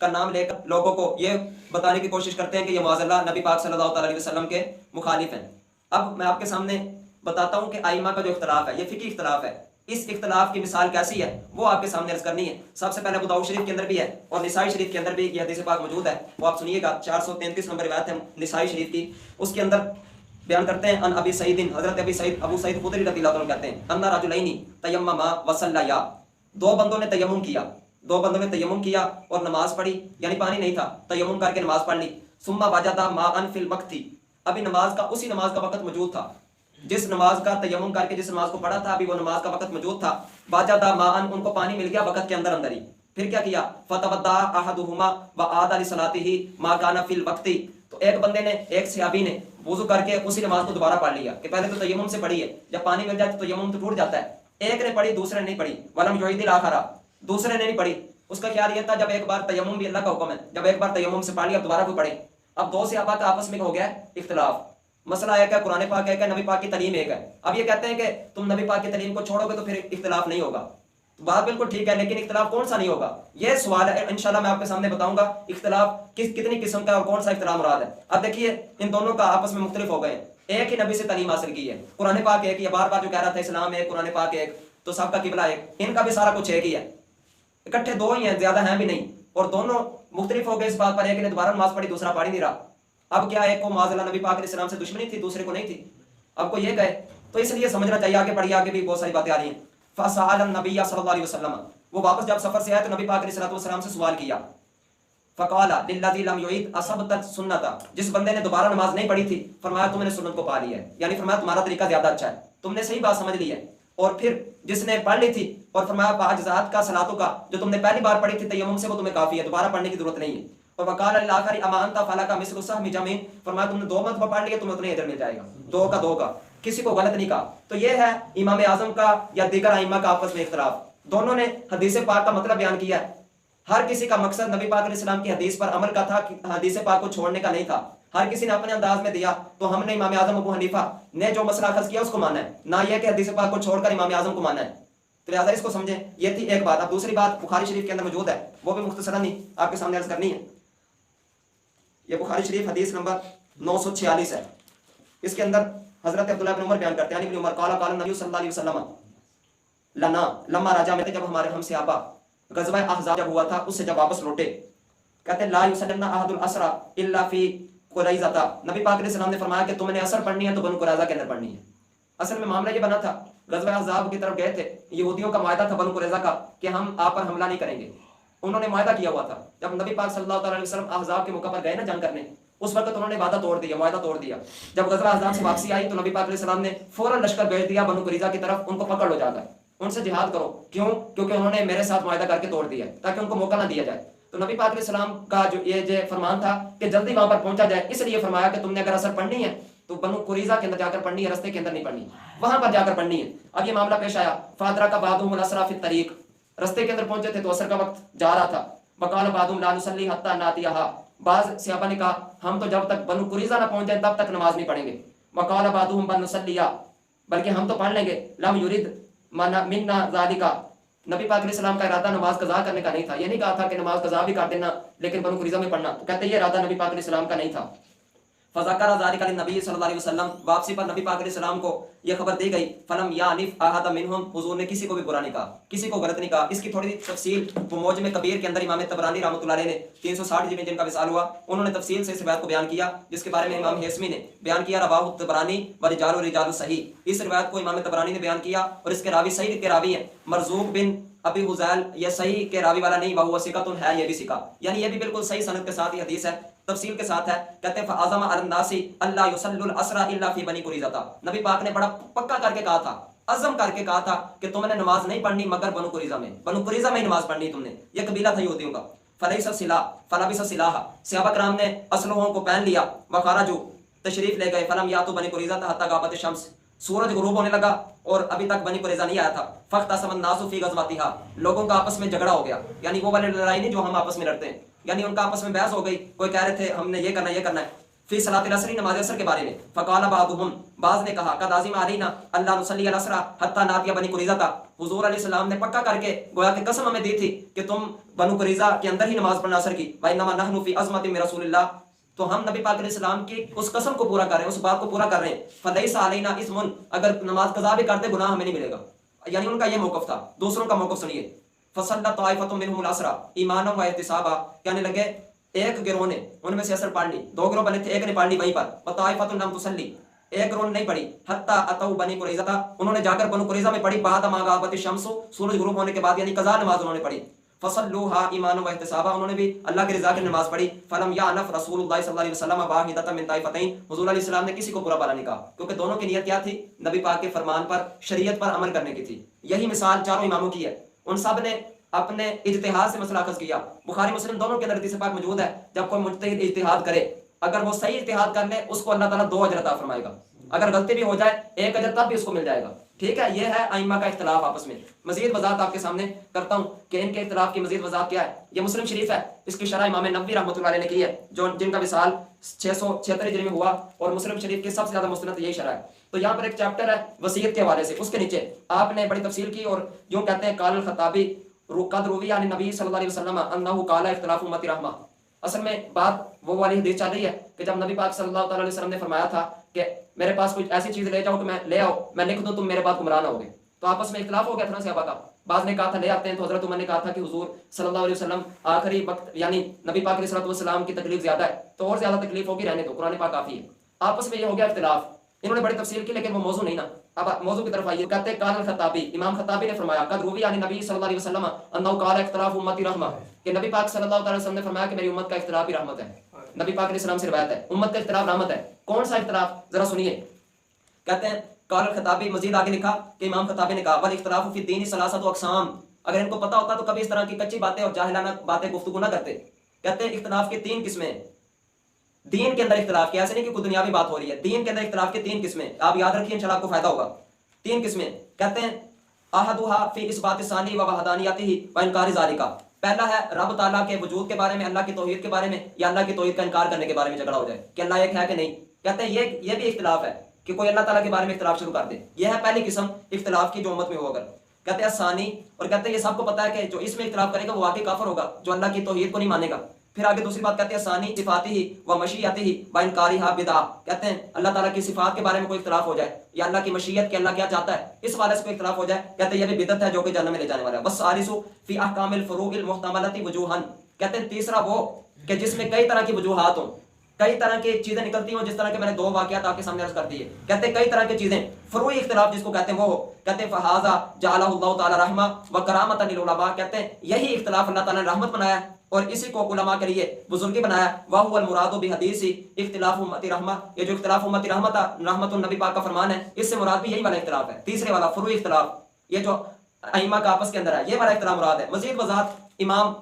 کا نام لے کر لوگوں کو یہ بتانے کی کوشش کرتے ہیں کہ یہ معاذ اللہ نبی پاک صلی اللہ تعالیٰ علیہ وسلم کے مخالف ہیں۔ اب میں آپ کے سامنے بتاتا ہوں کہ ائمہ کا جو اختلاف ہے یہ فقہی اختلاف ہے، اس اختلاف کی مثال کیسی ہے وہ آپ کے سامنے عرض کرنی ہے۔ سب سے پہلے ابو داؤد شریف کے اندر بھی ہے اور نسائی شریف کے اندر بھی یہ حدیث پاک موجود ہے، وہ آپ سنیے گا، 433 نمبر روایت ہے نسائی شریف کی۔ اس کے اندر بیان کرتے ہیں ان ابی سعید، حضرت ابو سعید خدری رضی اللہ عنہ کہتے ہیں ان رجلین تیمما وصلیا، دو بندوں نے تیمم کیا، دو بندوں نے تیمم کیا اور نماز پڑھی، یعنی پانی نہیں تھا، تیمم کر کے نماز پڑھ لی۔ ثم وجد ماء فی الوقت، ابھی نماز کا اسی نماز کا وقت موجود تھا، جس نماز کا تیمم کر کے جس نماز کو پڑھا تھا ابھی وہ نماز کا وقت موجود تھا۔ وجد ماء، ان کو پانی مل گیا وقت کے اندر اندر ہی۔ پھر کیا کیا؟ فتوضا احدهما وعاد لصلاته ما كان في الوقت، تو ایک بندے نے، ایک صحابی نے وضو کر کے اسی نماز کو دوبارہ پڑھ لیا کہ پہلے تو تیمم سے پڑھی ہے، جب پانی مل جائے تو تیمم تو ٹوٹ جاتا ہے۔ ایک نے پڑھی دوسرے نے نہیں پڑھی، ولم يعيد الاخر، دوسرے نے نہیں پڑھی۔ اس کا خیال یہ تھا جب ایک بار تیمم بھی اللہ کا حکم ہے، جب ایک بار تیمم سے پڑھ لیا اب دوبارہ کوئی پڑھے۔ اب دو صحابہ کا آپس میں ہو گیا اختلاف، مسئلہ ایک ہے، قرآن پاک ایک ہے، نبی پاک کی تعلیم ایک ہے۔ اب یہ کہتے ہیں کہ تم نبی پاک کی تعلیم کو چھوڑو گے تو پھر اختلاف نہیں ہوگا، تو بات بالکل ٹھیک ہے، لیکن اختلاف کون سا نہیں ہوگا یہ سوال ہے، انشاءاللہ میں آپ کے سامنے بتاؤں گا اختلاف کتنی قسم کا اور کون سا اختلاف مراد ہے۔ اب دیکھیے ان دونوں کا آپس میں مختلف ہو گئے، ایک ہی نبی سے تعلیم حاصل کی ہے، قرآن پاک ایک، یہ بار بار جو کہہ رہا تھا اسلام ایک، قرآن پاک ایک، تو سب کا قبلہ ایک، ان کا بھی سارا کچھ ایک ہی ہے، اکٹھے دو ہی ہیں، زیادہ ہیں بھی نہیں، اور دونوں مختلف ہو گئے اس بات پر، ایک نے دوبارہ نماز پڑھی دوسرا پڑھ ہی نہیں رہا۔ اب کیا ایک کو معاذ اللہ نبی پاک علیہ السلام سے دشمنی تھی، دوسرے کو نہیں تھی، اب کو یہ کہے تو اس لیے سمجھنا چاہیے، آگے پڑھیے، آگے بھی بہت ساری باتیں آ رہی ہیں۔ فسأل النبی صلی اللہ علیہ وسلم، وہ واپس جب سفر سے آئے تو نبی پاک علیہ السلام سے سوال کیا، فقال للذی لم یعید اصبت السنۃ، جس بندے نے دوبارہ نماز نہیں پڑھی تھی فرمایا تم نے سنت کو پا لیا ہے، یعنی فرمایا تمہارا طریقہ زیادہ اچھا ہے، تم نے صحیح بات سمجھ لی ہے۔ اور پھر جس نے پڑھ لی تھی اور فرمایا باجزات کا صلاتوں کا، جو تم نے پہلی بار پڑھی تھی تیمم سے وہ تمہیں کافی ہے، دوبارہ پڑھنے کی ضرورت نہیں ہے۔ اور وقال للآخر اما انت فلک مثل سهم جميع، فرمایا تم نے دو مرتبہ پڑھ لیا تمہیں اتنے اجر مل جائے گا، دو کا، کسی کو غلط نہیں کہا۔ تو یہ ہے امام اعظم کا یا دیگر ائمہ کا آپس میں اختلاف، دونوں نے حدیث پاک کا مطلب بیان کیا ہے، ہر کسی کا مقصد نبی پاک علیہ السلام کی حدیث پر عمل کا تھا، حدیث پاک کو چھوڑنے کا نہیں تھا، ہر کسی نے اپنے انداز میں دیا، تو ہم نے امام اعظم ابو حنیفہ نے جو مسئلہ اخذ کیا اس کو مانا ہے، نہ یہ کہ حدیث پاک کو چھوڑ کر امام اعظم کو مانا ہے، تو لہٰذا اس کو سمجھیں۔ یہ تھی ایک بات۔ اب دوسری بات بخاری شریف کے اندر موجود ہے، وہ بھی مختصراً ہی آپ کے سامنے عرض کرنی ہے۔ یہ بخاری شریف حدیث نمبر 946 ہے، اس کے اندر حضرت عبداللہ بن عمر بیان کرتے ہیں، ابن عمر قال قال النبی صلی اللہ علیہ وسلم لنا لما راجع میں تھے، جب ہمارے ہم صحابہ غزوہ احزاب جب ہوا تھا اس سے جب واپس لوٹے، کہتے ہیں لا یصلن احد العصر الا فی قریظہ، نبی پاک علیہ السلام نے فرمایا کہ تم نے عصر پڑھنی ہے تو بنو قریظہ کے اندر پڑھنی ہے۔ اصل میں معاملہ یہ بنا تھا، غزوہ احزاب کی طرف گئے تھے، یہودیوں کا معاہدہ تھا بنو قریظہ کا کہ ہم آپ پر حملہ نہیں کریں گے، انہوں نے معاہدہ کیا ہوا تھا۔ جب نبی پاک صلی اللہ علیہ وسلم احزاب کے موقع پر گئے نا جنگ کرنے، اس وقت انہوں نے وعدہ توڑ دیا، معاہدہ توڑ دیا۔ جب غزوہ احزاب سے واپسی آئی تو نبی پاک علیہ السلام نے فوراً لشکر بھیج دیا بنو قریظہ کی طرف، ان کو پکڑ لو جا کر، ان سے جہاد کرو، کیوں؟ کیونکہ انہوں نے میرے ساتھ معاہدہ کر کے توڑ دیا تاکہ ان کو موقع نہ دیا جائے۔ تو نبی پاک علیہ السلام کا جو یہ فرمان تھا کہ جلدی وہاں پر پہنچا جائے، اس لیے فرمایا کہ تم نے اگر اثر پڑھنی ہے تو بنو قریظہ کے اندر جا کر پڑھنی ہے، رستے کے اندر نہیں پڑھنی، وہاں پر جا کر پڑھنی ہے۔ اب یہ معاملہ پیش آیا، فادرہ کا بعضهم الاسرى فی الطریق، رستے کے اندر پہنچے تھے تو اثر کا وقت جا رہا تھا، وقال بعضهم لا نصلي حتى ناتيها، بعض صحابہ نے کہا ہم تو جب تک بنو قریظہ نہ پہنچ جائیں تب تک نماز نہیں پڑھیں گے، وقال بعضهم بل نصلي، بلکہ ہم تو پڑھ لیں گے، لم يريد منا ذلك، نبی پاک علیہ السلام کا ارادہ نماز قضا کرنے کا نہیں تھا، یہ نہیں کہا تھا کہ نماز قضا بھی کر دینا لیکن بنو قریظہ میں پڑھنا، تو کہتے ہیں یہ ارادہ نبی پاک علیہ السلام کا نہیں تھا۔ فذکر ذلک للنبی صلی اللہ علیہ وسلم، واپسی پر نبی پاک علیہ السلام کو یہ خبر دی گئی، فلم یعنف احد منہم، حضور نے کسی کو بھی برا نہیں کہا، کسی کو غلط نہیں کہا۔ اس کی تھوڑی تفصیل وہ معجم کبیر کے اندر امام طبرانی رحمۃ اللہ علیہ نے 360 جی میں جن کا وصال ہوا انہوں نے تفصیل سے اس روایت کو بیان کیا، جس کے بارے میں امام ہیثمی نے بیان کیا رواہ الطبرانی ورجال رجال صحیح، اس روایت کو امام طبرانی نے بیان کیا اور اس کے راوی صحیح کے راوی ہیں مرزوق بن ابی حذیل، یہ صحیح کے راوی والا نہیں، وہ ثقۃ ہے، یہ بھی ثقہ، یعنی یہ بھی بالکل صحیح سند کے ساتھ یہ حدیث ہے، تفصیل کے ساتھ ہے۔ کہتے ہیں فعظم علی الناس الا یصلوا العصر الا فی بنی قریظہ، نبی پاک نے بڑا پکا کر کے کہا تھا، عزم کر کے کہا تھا کہ تم نے نماز نہیں پڑھنی مگر بنو قریظہ میں، بنو قریظہ میں ہی نماز پڑھنی تم نے، یہ قبیلہ تھا یہودیوں کا۔ فلیس السلاح فلبس السلاح، صحابہ کرام نے اسلحوں کو پہن لیا، وخرجوا، تشریف لے گئے، فلم یاتوا بنی قریظہ حتی غابت الشمس، سورج غروب ہونے لگا اور ابھی تک بنی قریظہ نہیں آیا تھا۔ فاختصم الناس فی غزوتها، لوگوں کا آپس میں جھگڑا ہو گیا، یعنی وہ والی لڑائی نہیں جو ہم آپس میں لڑتے ہیں، یعنی ان کا آپس میں بحث ہو گئی، کوئی کہہ رہے تھے ہم نے یہ کرنا ہے، فی صلاۃ العصر نماز عصر کے بارے میں فقال بعضهم بعض نے کہا قد عزم علینا اللہ نصلی العصر حتی ناتیہ بنی قریظہ تھا، حضور علیہ السلام نے پکا کر کے گویا کہ قسم ہمیں دی تھی کہ تم بنو قریظہ کے اندر ہی نماز پڑھنا عصر کی، وانما نحن فی عظمۃ من رسول اللہ، تو ہم نبی پاک علیہ السلام کی اس قسم کو پورا کر رہے ہیں، اس بات کو پورا کر رہے ہیں، فلیس علینا اثم، اگر نماز قضا بھی کرتے گناہ ہمیں نہیں ملے گا، یعنی ان کا یہ موقف تھا۔ دوسروں کا موقف سنیے، فصلت طائفۃ منهم العصر ایمانا و احتسابا، کہنے لگے ایک گروہ نے ان میں سے عصر پڑھ لی، دو گروہ بنے تھے، ایک نے پڑھ لی وہیں پر، وطائفۃ لم تصلی، ایک گروہ نے نہیں پڑھی، حتی اتوا بنی قریظہ، انہوں نے جا کر بنو قریظہ میں پڑھی، بعد ما غابت الشمس، سورج غروب ہونے کے بعد، یعنی قضا نماز انہوں نے پڑھی، فصلوها ایمانا و احتسابا، انہوں نے بھی اللہ کی رضا کے نماز پڑھی، فلم یعنف رسول اللہ صلی اللہ علیہ وسلم واحدۃ من طائفتین، حضور علیہ السلام نے کسی کو برا بھلا نہیں کہا، کیونکہ دونوں کی نیت کیا تھی؟ نبی پاک کے فرمان پر، شریعت پر عمل کرنے کی تھی۔ یہی مثال چاروں اماموں کی ہے، ان سب نے اپنے اجتہاد سے مسئلہ اخذ کیا، بخاری مسلم دونوں کے اندر حدیث پاک موجود ہے، جب کوئی مجتہد اجتہاد کرے، اگر وہ صحیح اجتہاد کر لے اس کو اللہ تعالیٰ 2 اجر عطا فرمائے گا، اگر غلطی بھی ہو جائے 1 اجر تب بھی اس کو مل جائے گا، ٹھیک ہے۔ یہ ہے ائمہ کا اختلاف آپس میں۔ مزید وضاحت آپ کے سامنے کرتا ہوں کہ ان کے اختلاف کی مزید وضاحت کیا ہے۔ یہ مسلم شریف ہے، اس کی شرح امام نووی رحمۃ اللہ علیہ نے کی ہے، جن کا وصال 676 ہجری میں ہوا، اور مسلم شریف کی سب سے زیادہ مستند یہی شرح ہے۔ تو یہاں پر ایک چیپٹر ہے وصیت کے حوالے سے، اس کے نیچے آپ نے بڑی تفصیل کی، اور یوں کہتے ہیں قال الخطابی قد روی عن نبی صلی اللہ علیہ وسلم انہ قال اختلاف امتی رحمہ، اصل میں بات وہ والی حدیث چل رہی ہے کہ جب نبی پاک صلی اللہ علیہ وسلم نے فرمایا تھا کہ میرے پاس کوئی ایسی چیز لے جاؤ کہ میں لے آؤ، میں لکھ دوں تم میرے بعد گمراہ نہ ہوگے، تو آپس میں اختلاف ہو گیا تھا نا صحابہ کا، بعض نے کہا تھا لے آتے ہیں، تو حضرت عمر نے کہا تھا کہ حضور صلی اللہ علیہ وسلم آخری وقت یعنی نبی پاک علیہ السلام کی تکلیف زیادہ ہے، تو اور زیادہ تکلیف ہوگی، رہنے دو، قرآن پاک کافی ہے۔ آپس میں یہ ہو گیا اختلاف، انہوں نے بڑی تفصیل کی لیکن وہ موضوع نہیں نا۔ اب موضوع کی طرف آئیے، کہتے ہیں قال الخطابی، امام خطابی نے فرمایا قد روی عن نبی صلی اللہ علیہ وسلم انہ قال اختلاف امتی رحمہ، کہ نبی پاک صلی اللہ علیہ وسلم نے فرمایا کہ میری امت کا اختلاف ہی رحمت ہے۔ نبی پاک علیہ السلام سے روایت ہے امت کا اختلاف رحمت ہے۔ کون سا اختلاف؟ ذرا سنیے، کہتے ہیں قال الخطابی، مزید آگے لکھا کہ امام خطابی نے کہا والاختلاف فی الدین ثلاثۃ اقسام، اگر ان کو پتہ ہوتا تو کبھی اس طرح کی کچی باتیں اور جاہلانہ باتیں گفتگو نہ کرتے۔ کہتے ہیں اختلاف کی 3 قسمیں، دین کے اندر اختلاف کی، ایسے نہیں کہ کوئی دنیاوی بات ہو رہی ہے، دین کے اندر اختلاف کی 3 قسمیں، آپ یاد رکھیے انشاءاللہ آپ کو فائدہ ہوگا۔ 3 قسمیں، کہتے ہیں احدھا فی اثبات الثانی و وحدانیتہ و انکار ذالک، پہلا ہے رب تعالیٰ کے وجود کے بارے میں، اللہ کی توحید کے بارے میں، یا اللہ کی توحید کا انکار کرنے کے بارے میں جھگڑا ہو جائے کہ اللہ ایک ہے کہ نہیں۔ کہتے ہیں یہ بھی اختلاف ہے کہ کوئی اللہ تعالیٰ کے بارے میں اختلاف شروع کر دے، یہ ہے پہلی قسم اختلاف کی جو امت میں ہو اگر۔ کہتے ہیں ثانی، اور کہتے ہیں یہ سب کو پتہ ہے کہ جو اس میں اختلاف کرے گا وہ واقعی کافر ہوگا، جو اللہ کی توحید کو نہیں مانے گا۔ پھر آگے دوسری بات کہتے ہیں ثانی صفاتہ و مشیتہ و انکارہ بدعہ، کہتے ہیں اللہ تعالیٰ کی صفات کے بارے میں کوئی اختلاف ہو جائے یا اللہ کی مشیت کہ اللہ کیا چاہتا ہے اس حوالے سے کوئی اختلاف ہو جائے، کہتے ہیں یہ بھی بدعت ہے جو کہ جہنم میں لے جانے والا ہے۔ والثالث فی احکام الفروع المحتملۃ وجوہا، کہتے ہیں تیسرا وہ کہ جس میں کئی طرح کی وجوہات ہوں، کئی طرح کی چیزیں نکلتی ہوں، جس طرح کہ میں نے 2 واقعات آپ کے سامنے عرض کر دی ہے، کہتے ہیں کئی طرح کی چیزیں فروعی اختلاف جس کو کہتے ہیں وہ ہو، کہتے ہیں فہذا جعلہ اللہ تعالی رحمہ و کرامۃ للعلماء، کہتے ہیں یہی اختلاف اللہ تعالیٰ نے رحمت بنایا اور اسی کو علماء کے لیے بزرگی بنایا۔ وَهُوَ الْمُرَادُ بِحَدِيثِ اختلاف امتی رحمہ، یہ جو اختلاف امتی رحمت النبی پاک کا فرمان ہے، اس سے مراد بھی یہی والا اختلاف ہے، تیسرے والا فروعی اختلاف، یہ جو ائمہ کا آپس کے اندر ہے یہ والا اختلاف مراد ہے۔ مزید وضاحت امام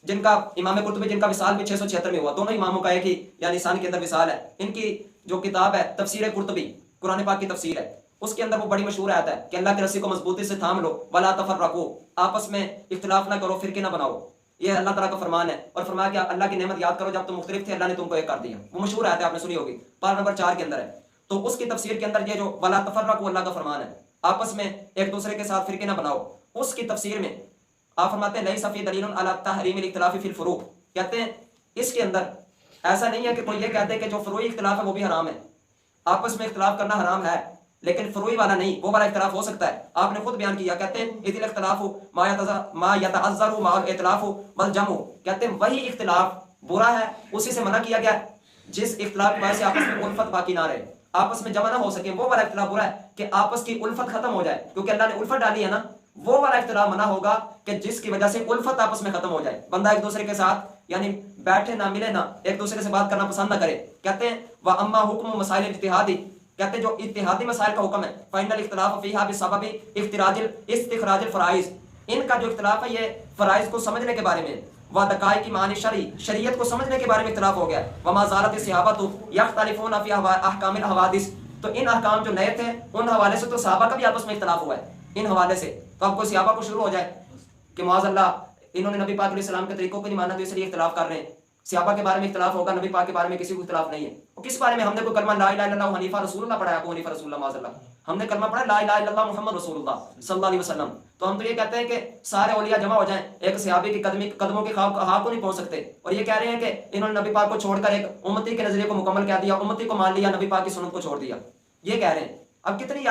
قرطبی جن کا وصال بھی 676 میں ہوا، دونوں اماموں کا ایک ہی یعنی سن کے اندر وصال ہے، ان کی جو کتاب ہے تفسیر قرطبی، قرآن پاک کی تفسیر ہے، اس کے اندر وہ بڑی مشہور آیت ہے کہ اللہ کی رسی کو مضبوطی سے تھام لو، ولا تفرقوا، آپس میں اختلاف نہ کرو، فرقے نہ بناؤ، یہ اللہ تعالیٰ کا فرمان ہے۔ اور فرمایا کہ اللہ کی نعمت یاد کرو جب تم مختلف تھے، اللہ نے تم کو ایک کر دیا، وہ مشہور آیت ہے، آپ نے سنی ہوگی، پارہ نمبر 4 کے اندر ہے۔ تو اس کی تفسیر کے اندر یہ جو ولا تفرقوا اللہ کا فرمان ہے، آپس میں ایک دوسرے کے ساتھ فرقے نہ بناؤ، اس کی تفسیر میں آپ فرماتے ہیں لیس فی دلیل علی تحریم الاختلاف فی الفروع، کہتے ہیں اس کے اندر ایسا نہیں ہے کہ کوئی یہ کہتے ہیں کہ جو فروعی اختلاف ہے وہ بھی حرام ہے، آپس میں اختلاف کرنا حرام ہے لیکن فروعی والا نہیں، وہ والا اختلاف ہو سکتا ہے۔ آپ نے خود بیان کیا، کہتے ہیں اذ الاختلاف ما يتعذر مع الاختلاف والجمع، کہتے ہیں وہی اختلاف برا ہے، اسی سے منع کیا گیا ہے جس اختلاف کی وجہ سے آپس میں الفت باقی نہ رہے، آپس میں جمع نہ ہو سکے، وہ والا اختلاف برا ہے کہ آپس کی الفت ختم ہو جائے، کیونکہ اللہ نے الفت ڈالی ہے نا، وہ والا اختلاف منع ہوگا کہ جس کی وجہ سے الفت آپس میں ختم ہو جائے، بندہ ایک دوسرے کے ساتھ یعنی بیٹھے نہ ملے نہ ایک دوسرے سے بات کرنا پسند نہ کرے۔ کہتے ہیں وَأَمَّا حُكْمُ مسائل اجتہادی، کہتے ہیں جو اجتہادی مسائل کا حکم ہے، فَإِنَّ الْاخْتِلَافَ فِيهَا بِسَبَبِ استخراج الفرائض، ان کا جو اختلاف ہے یہ فرائض کو سمجھنے کے بارے میں، وَدَقَائِقِ مَعَانِ الشَّرْعِ، شریعت کو سمجھنے کے بارے میں اختلاف ہو گیا، وَمَا زَالَتِ الصَّحَابَةُ يَخْتَلِفُونَ فِي أَحْكَامِ الْحَوَادِثِ، تو ان احکام جو نئے تھے ان حوالے سے تو صحابہ کا بھی آپس میں اختلاف ہوا ہے ان حوالے سے، تو اب کوئی صحابہ کو شروع ہو جائے کہ معاذ اللہ انہوں نے نبی پاک علیہ السلام کے طریقوں کو نہیں مانا تو اس لیے اختلاف کر رہے ہیں، صحابہ کے بارے میں اختلاف ہوگا, نبی پاک کے بارے میں کسی کو اختلاف نہیں ہے. اور کس بارے میں ہم نے کوئی کلمہ لا الہ الا اللہ حنیفہ رسول اللہ پڑھا ہے؟ ابو حنیفہ رسول اللہ معاذ اللہ. ہم نے کلمہ پڑھا لا الہ الا اللہ محمد رسول اللہ صلی اللہ علیہ وسلم. تو ہم تو یہ کہتے ہیں کہ سارے اولیاء جمع ہو جائیں, ایک صحابی کی قدموں کے خواہ کو نہیں پہنچ سکتے. اور یہ کہہ رہے ہیں کہ انہوں نے نبی پاک کو چھوڑ کر ایک امتی کے نظریے کو مکمل کہہ دیا, امتی کو مان لیا, نبی پاک کی سنت کو چھوڑ دیا. یہ کہہ رہے ہیں. اب کتنی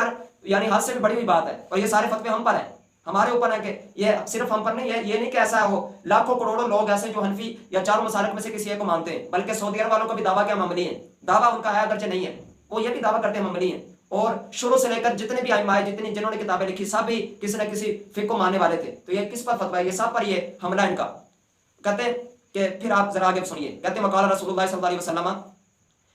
یعنی حد سے بھی بڑی ہوئی بات ہے. اور یہ سارے فتوے ہم پر ہیں, ہمارے اوپر ہے کہ یہ صرف ہم پر نہیں ہے. یہ نہیں کہ ایسا ہو لاکھوں کروڑوں لوگ ایسے جو حنفی یا چاروں مسالک میں سے کسی ایک کو مانتے ہیں, بلکہ سعودی عرب والوں کا بھی دعویٰ کیا ممنی ہے, دعویٰ ان کا ہے اگرچہ نہیں ہے, وہ یہ بھی دعویٰ کرتے ہیں ممنی ہے. اور شروع سے لے کر جتنے بھی ائمہ جنہوں نے کتابیں لکھی سب بھی کسی نہ کسی فقہ کو ماننے والے تھے. تو یہ کس پر فتویٰ ہے؟ یہ سب پر یہ حملہ ان کا. کہتے ہیں کہ پھر آپ ذرا آگے سنیے, کہتے ہیں وقال رسول اللہ صلی اللہ علیہ وسلم,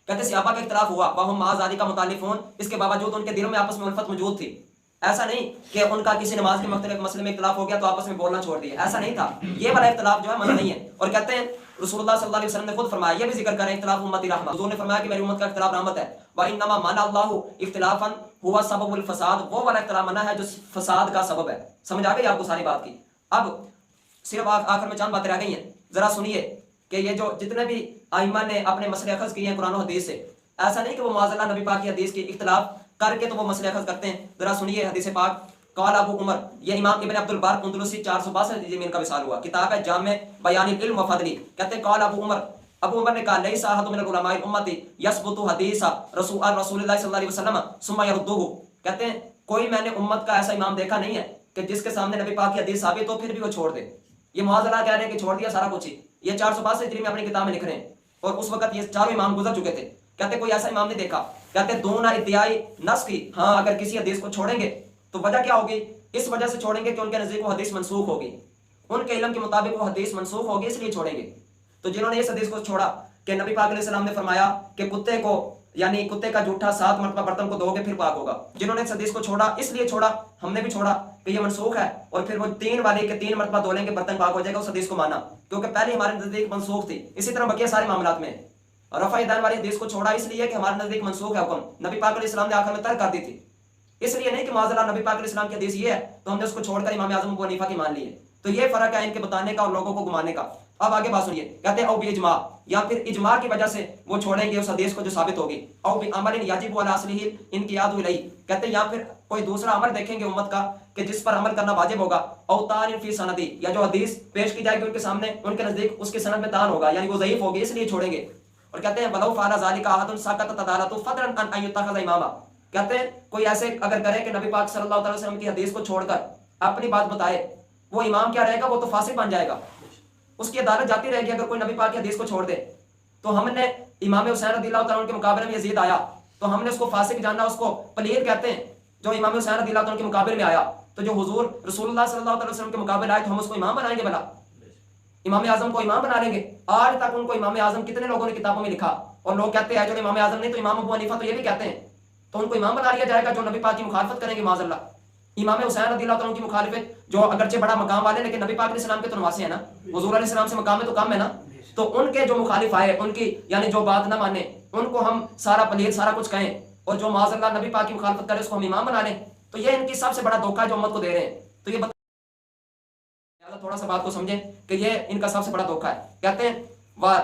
کہتے ہیں صحابہ کا اختلاف ہوا وہم مع ذالک متعلفون, اس کے باوجود ان کے دلوں میں آپس میں الفت موجود تھی. ایسا نہیں کہ ان کا کسی نماز کے مختلف مسئلے میں اختلاف ہو گیا تو آپس میں بولنا چھوڑ دیا, ایسا نہیں تھا. یہ والا اختلاف جو ہے منع نہیں ہے. اور کہتے ہیں رسول اللہ صلی اللہ علیہ وسلم نے خود فرمایا, یہ بھی ذکر کریں اختلاف امتی رحمت, حضور نے فرمایا کہ میری امت کا اختلاف رحمت ہے. وانما منع اللہ اختلافا هو سبب الفساد, وہ والا اختلاف منع ہے جو فساد کا سبب ہے. سمجھ آ گئی آپ کو ساری بات کی؟ اب صرف آخر میں چند باتیں رہ گئی ہیں, ذرا سنیے کہ یہ جو جتنے بھی ائمہ نے اپنے مسئلے اخذ کیے ہیں قرآن و حدیث سے, ایسا نہیں کہ وہ معاذ اللہ نبی پاک کی حدیث کی اختلاف کر کے تو وہ مسئلے اخذ کرتے ہیں. ذرا سنیے حدیث پاک. قال ابو عمر, یہ امام ابن عبد البر اندلسی 462 ہجری میں ان کا وصال ہوا, کتاب ہے جامع بیان العلم و فضلی. کہتے ہیں قال ابو عمر, ابو عمر نے کہا لیس احد من العلماء الامتی یثبت حدیث رسول اللہ صلی اللہ علیہ وسلم ثم يردوه. کہتے ہیں کوئی میں نے امت کا ایسا امام دیکھا نہیں ہے کہ جس کے سامنے نبی پاک کی حدیث ثابت ہو پھر بھی وہ چھوڑ دے. یہ معاذ اللہ کہہ رہے ہیں کہ چھوڑ دیا سارا کچھ ہی. یہ 462 ہجری میں اپنی کتاب میں لکھ رہے ہیں, اور اس وقت یہ چاروں امام گزر چکے تھے. کہتے کوئی ایسا امام نہیں دیکھا. کہتے دون ادعائی نسخ کی, ہاں اگر کسی حدیث کو چھوڑیں گے تو وجہ کیا ہوگی؟ اس وجہ سے چھوڑیں گے کہ ان کے نزدیک وہ حدیث منسوخ ہوگی, ان کے علم کے مطابق وہ حدیث منسوخ ہوگی, اس لیے چھوڑیں گے. تو جنہوں نے اس حدیث کو چھوڑا کہ نبی پاک علیہ السلام نے فرمایا کہ کتے کو یعنی کتے کا جھوٹا 7 مرتبہ برتن کو دھو گے پھر پاک ہوگا, جنہوں نے اس حدیث کو چھوڑا اس لیے چھوڑا, ہم نے بھی چھوڑا کہ یہ منسوخ ہے, اور پھر وہ 3 والی کہ 3 مرتبہ دھو لیں گے برتن پاک ہو جائے گا, اس حدیث کو مانا کیونکہ پہلے ہمارے نزدیک منسوخ تھی. اسی طرح بقیہ سارے معاملات میں رفع دین والی حدیث کو چھوڑا اس لیے کہ ہمارے نزدیک منسوخ ہے حکم, نبی پاک علیہ السلام نے آخر میں ترک کر دی تھی. اس لیے نہیں کہ معاذ اللہ نبی پاک علیہ السلام کی حدیث یہ ہے تو ہم نے اس کو چھوڑ کر امام اعظم ابو حنیفہ کی مان لی ہے. تو یہ فرق ہے ان کے بتانے کا اور لوگوں کو گمانے کا. اب آگے بات سنیے, کہتے ہیں او بھی اجماع, یا پھر اجماع کی وجہ سے وہ چھوڑیں گے اس حدیث کو جو ثابت ہوگی. او بھی عمل یجب علی اصلہ انقیاد الیہ, کہتے ہیں یا پھر کوئی دوسرا عمل دیکھیں گے امت کا کہ جس پر عمل کرنا واجب ہوگا. او طعن فی سندی, یا جو حدیث پیش کی جائے گی ان کے سامنے ان کے نزدیک اس کی سند میں طعن ہوگا یعنی وہ ضعیف ہوگی, اس لیے چھوڑیں گے. اور کہتے ہیں ولو فعل ذلک احد سقط تدارت فضلا ان یتخذ اماما, کہتے ہیں کوئی ایسے اگر کرے کہ نبی پاک صلی اللہ علیہ وسلم کی حدیث کو چھوڑ کر اپنی بات بتائے, وہ امام کیا رہے گا؟ وہ تو فاسق بن جائے گا, اس کی عدالت جاتی رہے گی. اگر کوئی نبی پاک کی حدیث کو چھوڑ دے تو ہم نے امام حسین رضی اللہ تعالیٰ عنہ کے مقابلے میں یزید آیا تو ہم نے اس کو فاسق جاننا, اس کو پلید کہتے ہیں جو امام حسین رضی اللہ تعالیٰ عنہ کے مقابلے میں آیا. تو جو حضور رسول اللہ صلی اللہ علیہ وسلم کے مقابلے آئے تو ہم اس کو امام بنائیں گے؟ بلا امام اعظم کو امام بنا لیں گے. آج تک ان کو امام اعظم کتنے لوگوں نے کتابوں میں لکھا, اور لوگ کہتے ہیں جو امام اعظم نہیں تو امام ابو حنیفہ, تو یہ بھی کہتے ہیں تو ان کو امام بنا لیا جائے گا جو نبی پاک کی مخالفت کریں گے معاذ اللہ. امام حسین رضی اللہ تعالیٰ عنہ کی مخالفت جو اگرچہ بڑا مقام والے لیکن نبی پاک علیہ السلام کے تو نواسے ہیں نا, حضور علیہ السلام سے مقام میں تو کم ہے نا, تو ان کے جو مخالف آئے ان کی یعنی جو بات نہ مانے ان کو ہم سارا پلید سارا کچھ کہیں, اور جو معاذ اللہ نبی پاک کی مخالفت کرے اس کو ہم امام بنا لیں. تو یہ ان کی سب سے بڑا دھوکہ ہے جو امت کو دے رہے ہیں. تو یہ تھوڑا سا بات کو سمجھیں کہ یہ ان کا سب سے بڑا دھوکہ ہے. کہتے ہیں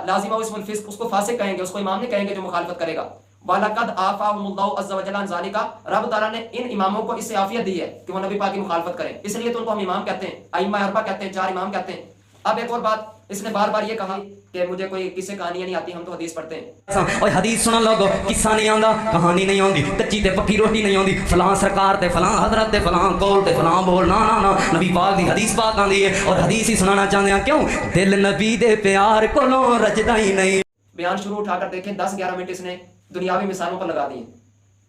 لازمہ اسم الفسق, اس کو فاسق کہیں گے, اس کو امام نہیں کہیں گے جو مخالفت کرے گا. وَلَقَدْ آفَاهُمُ اللَّهُ عَزَّ وَجَلَّ عَنْ ذَلِكَ, رب تعالیٰ نے ان اماموں کو اس سے عافیت دی ہے کہ وہ نبی پاک کی مخالفت کریں, اس لیے تو ان کو ہم امام کہتے ہیں, ائمہ اربعہ کہتے ہیں, 4 امام کہتے ہیں. اب ایک اور بات, اس نے بار بار یہ کہا کہ مجھے کوئی قصے کہانیاں نہیں آتی, ہم تو حدیث پڑھتے ہیں. اور حدیث سنن لوگو, قصہ نہیں آندا, کہانی نہیں آندی, کچی تے پکی روٹی نہیں آندی, فلاں سرکار تے فلاں حضرت تے فلاں قول تے فلاں بول, نا نا نا, نبی پاک دی حدیث پاک آندی ہے اور حدیث ہی سنانا چاہتے ہیں. کیوں؟ دل نبی دے پیار کولوں رجدا ہی نہیں. بیان شروع اٹھا کر دیکھیں 10-11 منٹ اس نے دنیاوی مثالوں پر لگا دیے.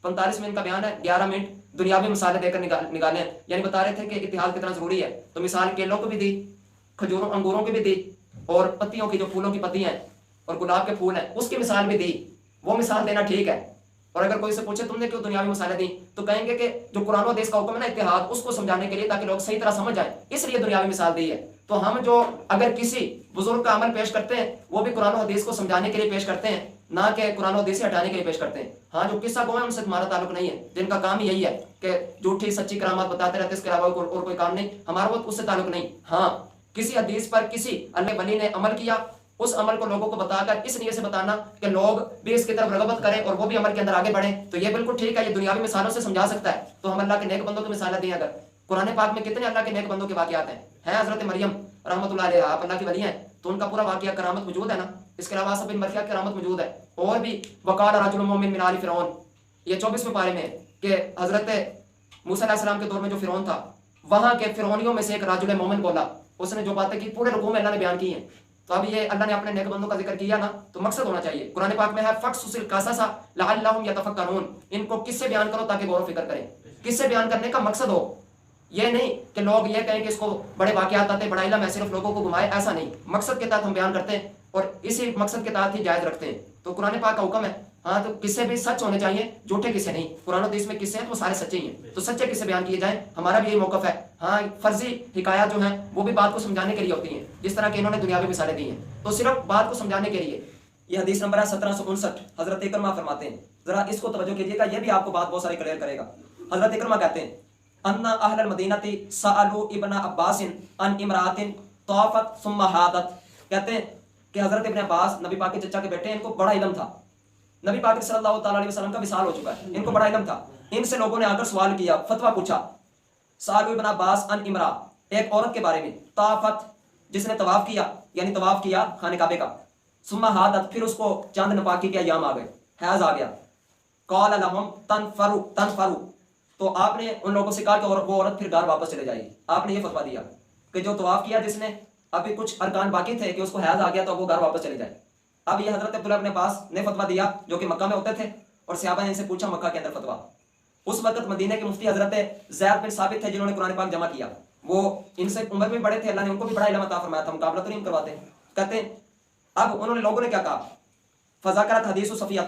45 منٹ کا بیان ہے, 11 منٹ دنیاوی مثالیں دے کر نکالے ہیں. یعنی بتا رہے تھے کہ اتحاد کتنا ضروری ہے. تو مثال کیلوں کو بھی دی, کھجوروں انگوروں کی بھی دی, اور پتیوں کی جو پھولوں کی پتیاں ہیں اور گلاب کے پھول ہیں اس کی مثال بھی دی. وہ مثال دینا ٹھیک ہے. اور اگر کوئی سے پوچھے تم نے کیوں دنیاوی مثالیں دی, تو کہیں گے کہ جو قرآن و حدیث کا حکم ہے نا اتحاد, اس کو سمجھانے کے لیے تاکہ لوگ صحیح طرح سمجھ جائیں, اس لیے دنیاوی مثال دی ہے. تو ہم جو اگر کسی بزرگ کا عمل پیش کرتے ہیں وہ بھی قرآن و حدیث کو سمجھانے کے لیے پیش کرتے ہیں, نہ کہ قرآن و حدیث سے ہٹانے کے لیے پیش کرتے ہیں. ہاں جو قصہ گو ہے ان سے ہمارا تعلق نہیں ہے, جن کا کام یہی ہے کہ جھوٹی سچی کرامات بتاتے رہتے, اس کے علاوہ اور کوئی کام نہیں, ہمارا وہ اس سے تعلق نہیں. ہاں کسی حدیث پر کسی اللہ ولی نے عمل کیا اس عمل کو لوگوں کو بتا کر اس نیت سے بتانا کہ لوگ بھی اس کی طرف رغبت کریں اور وہ بھی عمل کے اندر آگے بڑھیں، تو یہ بالکل ٹھیک ہے، یہ دنیاوی مثالوں سے سمجھا سکتا ہے۔ تو ہم اللہ کے نیک بندوں کی مثالیں دیں، اگر قرآن پاک میں کتنے اللہ کے نیک بندوں کے واقعات ہیں حضرت مریم رحمۃ اللہ علیہ، آپ اللہ کی ولی ہیں، تو ان کا پورا واقعہ کرامت موجود ہے نا۔ اس کے علاوہ بن مرثیہ کرامت موجود ہے، اور بھی وقال رجل مؤمن من آل فرعون، یہ 24ویں پارے میں کہ حضرت موسیٰ علیہ السلام کے دور میں جو فرعون تھا وہاں کے فرعونیوں میں سے ایک رجل مومن بولا، اس نے جو باتیں کی پورے رکوع میں اللہ نے بیان کی ہیں۔ تو اب یہ اللہ نے اپنے نیک بندوں کا ذکر کیا نا، تو مقصد ہونا چاہیے۔ قرآن پاک میں ہے فقصص القصص لعلہم یتفکرون، ان کو کس سے بیان کرو تاکہ غور و فکر کریں۔ کس سے بیان کرنے کا مقصد ہو، یہ نہیں کہ لوگ یہ کہیں کہ اس کو بڑے واقعات آتے، بڑا علم ہے، صرف لوگوں کو گھمائے، ایسا نہیں۔ مقصد کے تحت ہم بیان کرتے ہیں اور اسی مقصد کے تحت ہی جائز رکھتے ہیں۔ تو قرآن پاک کا حکم ہے، ہاں تو قصے بھی سچ ہونے چاہیے، جھوٹے قصے نہیں۔ قرآن و حدیث میں قصے ہیں تو وہ سارے سچے ہی ہیں، تو سچے قصے بیان کیے جائیں، ہمارا بھی یہی موقف ہے۔ ہاں فرضی حکایات جو ہیں وہ بھی بات کو سمجھانے کے لیے ہوتی ہیں، جس طرح کہ انہوں نے دنیاوی مثالیں دی ہیں، تو صرف بات کو سمجھانے کے لیے۔ یہ حدیث نمبر ہے 1759، حضرت اکرمہ فرماتے ہیں، ذرا اس کو توجہ کیجیے گا، یہ بھی آپ کو بات بہت ساری کلیئر کرے گا۔ حضرت اکرمہ کہتے ہیں ان اہل المدینہ سألوا ابن عباس عن امرأۃ طافت ثم حاضت، کہتے ہیں کہ حضرت ابن عباس نبی پاک کے چچا کے بیٹے ہیں، ان کو بڑا علم تھا، نبی پاک صلی اللہ تعالیٰ علیہ وسلم کا وصال ہو چکا ہے، ان کو بڑا علم تھا، ان سے لوگوں نے آ کر سوال کیا، فتویٰ پوچھا۔ سألوا ابن عباس عن امرأ، ایک عورت کے بارے میں، طافت جس نے طواف کیا، یعنی طواف کیا خانہ کعبے کا، ثم حاضت پھر اس کو چاند نپاکی کے ایام آ گئے، حیض آ گیا، قال لهم تنفروا، تو آپ نے ان لوگوں سے کہا کہ وہ عورت پھر گھر واپس چلے جائے گی۔ آپ نے یہ فتویٰ دیا کہ جو طواف کیا جس نے، ابھی کچھ ارکان باقی تھے کہ اس کو حیض آ گیا تو وہ گھر واپس چلے جائے۔ اب یہ حضرت عبداللہ ابن عباس نے فتویٰ دیا جو کہ مکہ میں ہوتے تھے، اور صحابہ نے ان سے پوچھا مکہ کے اندر فتویٰ۔ اس وقت مدینہ کے مفتی حضرت زید بن ثابت تھے جنہوں نے قرآن پاک جمع کیا، وہ ان سے عمر میں بڑے تھے، اللہ نے ان کو بھی بڑا علم عطا فرمایا تھا، مقابلہ تو نہیں کرواتے۔ کہتے ہیں اب انہوں نے لوگوں نے کیا کہا، فذکرت حدیث صفیہ،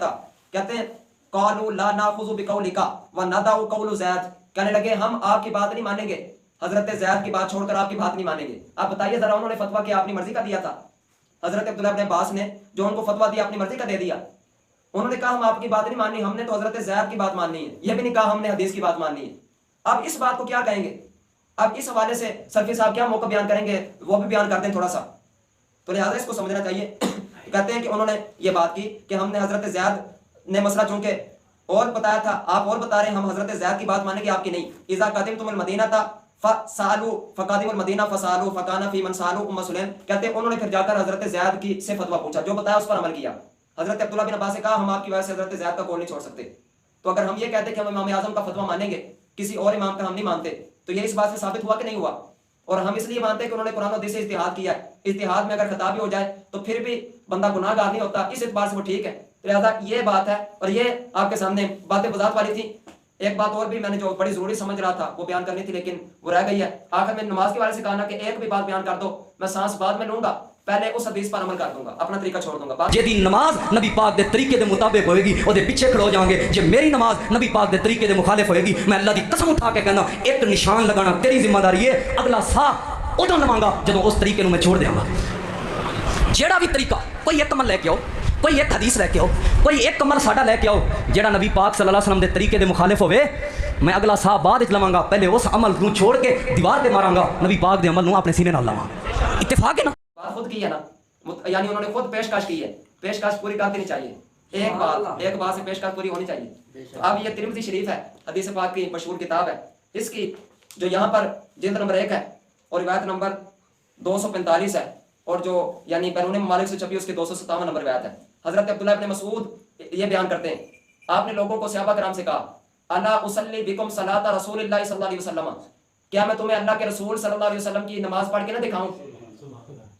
کہتے ہیں قالوا لا ناخذ بقولک وندع قول زید، کہنے لگے ہم آپ کی بات نہیں مانیں گے، حضرت زید کی بات چھوڑ کر آپ کی بات نہیں مانیں گے۔ آپ بتائیے ذرا، انہوں نے فتویٰ کیا اپنی مرضی کا دیا تھا؟ حضرت عبداللہ ابن عباس نے جو ان کو فتویٰ دیا اپنی مرضی کا دے دیا، انہوں نے کہا ہم آپ کی بات نہیں ماننی، ہم نے تو حضرت زید کی بات ماننی ہے، یہ بھی نہیں کہا ہم نے حدیث کی بات ماننی ہے۔ اب اس بات کو کیا کہیں گے؟ اب اس حوالے سے سلفی صاحب کیا موقع بیان کریں گے، وہ بھی بیان کرتے ہیں تھوڑا سا، تو لہٰذا اس کو سمجھنا چاہیے۔ کہتے ہیں کہ انہوں نے یہ بات کی کہ ہم نے حضرت زید نے مسئلہ چونکہ اور بتایا تھا، آپ اور بتا رہے ہیں، ہم حضرت زید کی بات مانیں گے آپ کی نہیں۔ اذا قدمتم المدینہ فسالوا فقادم المدینہ فسالوا فکان فی من سالوا ام سلیم، کہتے ہیں انہوں نے پھر جا کر حضرت زید کی سے فتویٰ پوچھا، جو بتایا اس پر عمل کیا۔ حضرت عبداللہ بن عباس نے کہا ہم آپ کی وجہ سے حضرت زید کا قول نہیں چھوڑ سکتے۔ تو اگر ہم یہ کہتے کہ ہم امام اعظم کا فتویٰ مانیں گے، کسی اور امام کا ہم نہیں مانتے، تو یہ اس بات سے ثابت ہوا کہ نہیں ہوا؟ اور ہم اس لیے مانتے ہیں کہ انہوں نے قرآن و حدیث سے اجتہاد کیا ہے، اجتہاد میں اگر خطا بھی ہو جائے تو پھر بھی بندہ گناہ گار نہیں ہوتا، اس اعتبار سے وہ ٹھیک ہے۔ لہٰذا یہ بات ہے، اور یہ آپ کے سامنے باتیں وضاحت والی تھی۔ ایک بات اور بھی میں نے جو بڑی ضروری سمجھ رہا تھا وہ بیان کرنی تھی، لیکن وہ رہ گئی ہے۔ آخر میں نماز کے بارے سے کہا نا کہ ایک بھی بات بیان کر دو، میں سانس بعد میں لوں گا، پہلے اس حدیث پر عمل کر دوں گا، اپنا طریقہ چھوڑ دوں گا۔ جی نماز نبی پاک دے طریقے دے مطابق ہوئے گی، وہ دے پیچھے کھڑو جاؤں گے۔ جی میری نماز نبی پاک دے طریقے دے مخالف ہوئے گی، میں اللہ دی قسم اٹھا کے کہنا ایک نشان لگانا تیری ذمہ داری ہے، اگلا سا ادھر لواں گا جدوں اس طریقے نو میں چھوڑ دیاں گا۔ جیڑا بھی طریقہ، کوئی ایک عمل لے کے آؤ، کوئی ایک حدیث لے کے آؤ، کوئی ایک عمل ساڈا لے کے آؤ جیڑا نبی پاک صلی اللہ علیہ وسلم دے طریقے دے مخالف ہوئے، میں اگلا سا بعد وچ لواں گا، پہلے اس عمل نو چھوڑ کے دیوار تے ماراں گا، نبی پاک دے عمل نو اپنے سینے نال لاواں۔ اتفاق ہے نا؟ بات خود کی ہے نا، یعنی انہوں نے خود پیشکش کی ہے، پیشکش پوری کرتی نہیں چاہیے، ایک بات سے پیشکش پوری ہونی چاہیے۔ اب یہ ترمذی شریف ہے، حدیث پاک کی مشہور کتاب ہے، اس کی جو یہاں پر جلد نمبر 1 ہے اور روایت نمبر 245 ہے، اور جو یعنی بیرون ممالک سے چھپی اس کی 257 نمبر روایت ہے۔ حضرت عبداللہ ابن مسعود یہ بیان کرتے ہیں، آپ نے لوگوں کو صحابہ کرام سے کہا الا اصلی بکم صلاۃ رسول اللہ صلی اللہ علیہ وسلم، کیا میں تمہیں اللہ کے رسول صلی اللہ علیہ وسلم کی نماز پڑھ کے نہ دکھاؤں؟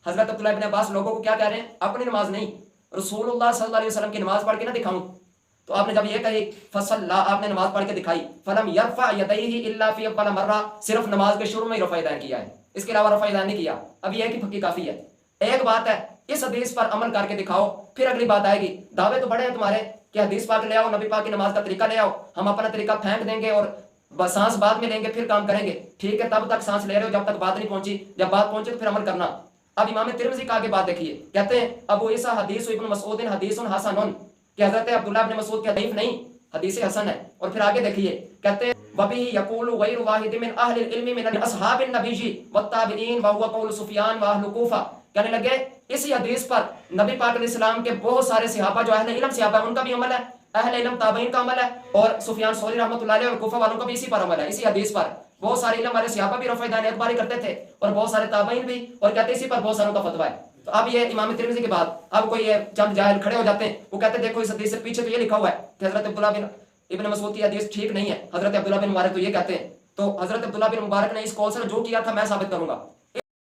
حضرت عبداللہ ابن عباس لوگوں کو کیا کہہ رہے ہیں؟ اپنی نماز نہیں، رسول اللہ صلی اللہ علیہ وسلم کی نماز پڑھ کے نہ دکھاؤں؟ تو آپ نے جب یہ کہی فصلا، آپ نے نماز پڑھ کے دکھائی، فلم یرفع یدیہ الا فی اول مرہ، صرف نماز کے شروع میں ہی رفع یدین کیا ہے، اس کے علاوہ رفع یدین نہیں کیا۔ اب یہ ہے کہ پھکی کافی ہے۔ ایک بات ہے اس حدیث پر عمل کر کے دکھاؤ، پھر اگلی بات آئے گی، دعوے تو بڑے ہیں تمہارے کہ حدیث پاک لے آؤ، نبی پاک کی نماز کا طریقہ لے آؤ، ہم اپنا طریقہ پھینک دیں گے اور سانس بعد میں لیں گے پھر کام کریں گے۔ ٹھیک ہے، تب تک سانس لے رہے ہو جب تک بات نہیں پہنچی، جب بات پہنچے تو پھر عمل کرنا۔ اب امام ترمذی کا آگے بات دیکھیے، کہتے ہیں ابو عیسیٰ حدیث ابن مسعود حدیث حسن، کہ حضرت عبداللہ ابن مسعود کی حدیث نہیں، حدیث حسن ہے۔ اور پھر آگے دیکھیے، کہتے ہیں وَبِهِ يَقُولُ غَيْرُ وَاحِدٍ مِّنْ أَهْلِ الْعِلْمِ مِنَ الْأَصْحَابِ النَّبِيِّ وَالتَّابِعِينَ وَهُوَ قَوْلُ سُفْيَانَ وَأَهْلُ كُوفَةَ، کہنے لگے اسی حدیث پر نبی پاک علیہ السلام کے بہت سارے صحابہ جو اہل علم صحابہ ان کا بھی عمل ہے، اہل علم تابعین کا عمل ہے، اور سفیان ثوری رحمۃ اللہ علیہ اور کوفہ والوں کا بھی اسی پر عمل ہے، اسی حدیث پر بہت سارے علم والے صحابہ بھی رفع دین ایک بار ہی کرتے تھے اور بہت سارے تابعین بھی، اور کہتے اسی پر بہت ساروں کا فتویٰ ہے۔ تو اب یہ امام ترمذی کے بعد اب کوئی یہ چند جاہل کھڑے ہو جاتے ہیں، وہ کہتے ہیں دیکھو اس حدیث سے پیچھے تو یہ لکھا ہوا ہے کہ حضرت عبداللہ بن ابن مسعود کی حدیث ٹھیک نہیں ہے، حضرت عبداللہ بن مبارک تو یہ کہتے ہیں، تو حضرت عبداللہ بن مبارک نے اس قول سے جو کیا تھا میں ثابت کروں گا،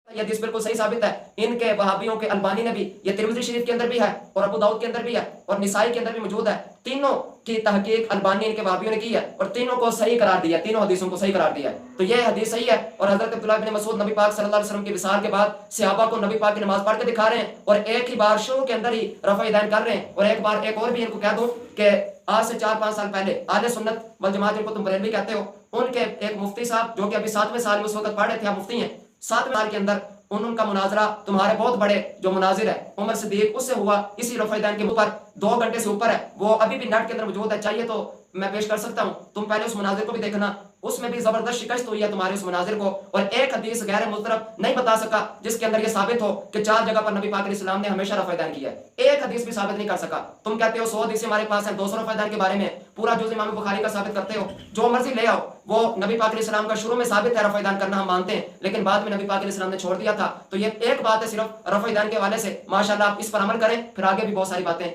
یہ حدیث بالکل صحیح ثابت ہے۔ ان کے وہابیوں کے البانی نے بھی، یہ ترمذی شریف کے اندر بھی ہے اور ابو داؤد کے اندر بھی ہے اور نسائی کے اندر بھی موجود ہے، تینوں کی تحقیق البانی ان کے وہابیوں نے کی ہے اور تینوں کو صحیح قرار دیا، تینوں حدیثوں کو صحیح قرار دیا ہے۔ تو یہ حدیث صحیح ہے، اور حضرت عبداللہ بن مسعود نبی پاک صلی اللہ علیہ وسلم کی وصال کے بعد صحابہ کو نبی پاک کی نماز پڑھ کے دکھا رہے ہیں اور ایک ہی بار شروع کے اندر ہی رفع دین کر رہے ہیں۔ اور ایک بار ایک اور بھی ان کو کہہ دوں کہ آج سے 4-5 سال پہلے اہل سنت والجماعت جن کو تم بریلوی کہتے ہو، ان کے ایک مفتی صاحب جو کہ ابھی 7ویں سال میں اس وقت پڑھ رہے تھے، مفتی ہیں، 7ویں سال کے اندر ان کا مناظرہ تمہارے بہت بڑے جو مناظر ہے عمر صدیق اس سے ہوا، اسی رفع دین کے اوپر 2 گھنٹے سے اوپر ہے، وہ ابھی بھی نیٹ کے اندر موجود ہے، چاہیے تو میں پیش کر سکتا ہوں، تم پہلے اس مناظر کو بھی دیکھنا، اس میں بھی زبردست شکست ہوئی ہے تمہارے اس مناظر کو، اور ایک حدیث غیر مضطرب نہیں بتا سکا جس کے اندر یہ ثابت ہو کہ 4 جگہ پر نبی پاک علیہ السلام نے ہمیشہ رفع دین کیا ہے، ایک حدیث بھی ثابت نہیں کر سکا۔ تم کہتے ہو 100 حدیثیں ہمارے پاس ہیں 200 رفع دین کے بارے میں، پورا جز امام بخاری کا ثابت کرتے ہو، جو مرضی لے آؤ، وہ نبی پاک علیہ السلام کا شروع میں ثابت ہے رفع دین کرنا ہم مانتے ہیں، لیکن بعد میں نبی پاک علیہ السلام نے چھوڑ دیا تھا۔ تو یہ ایک بات ہے صرف رفع دین کے حوالے سے، ماشاءاللہ آپ اس پر عمل کریں، پھر آگے بھی بہت ساری باتیں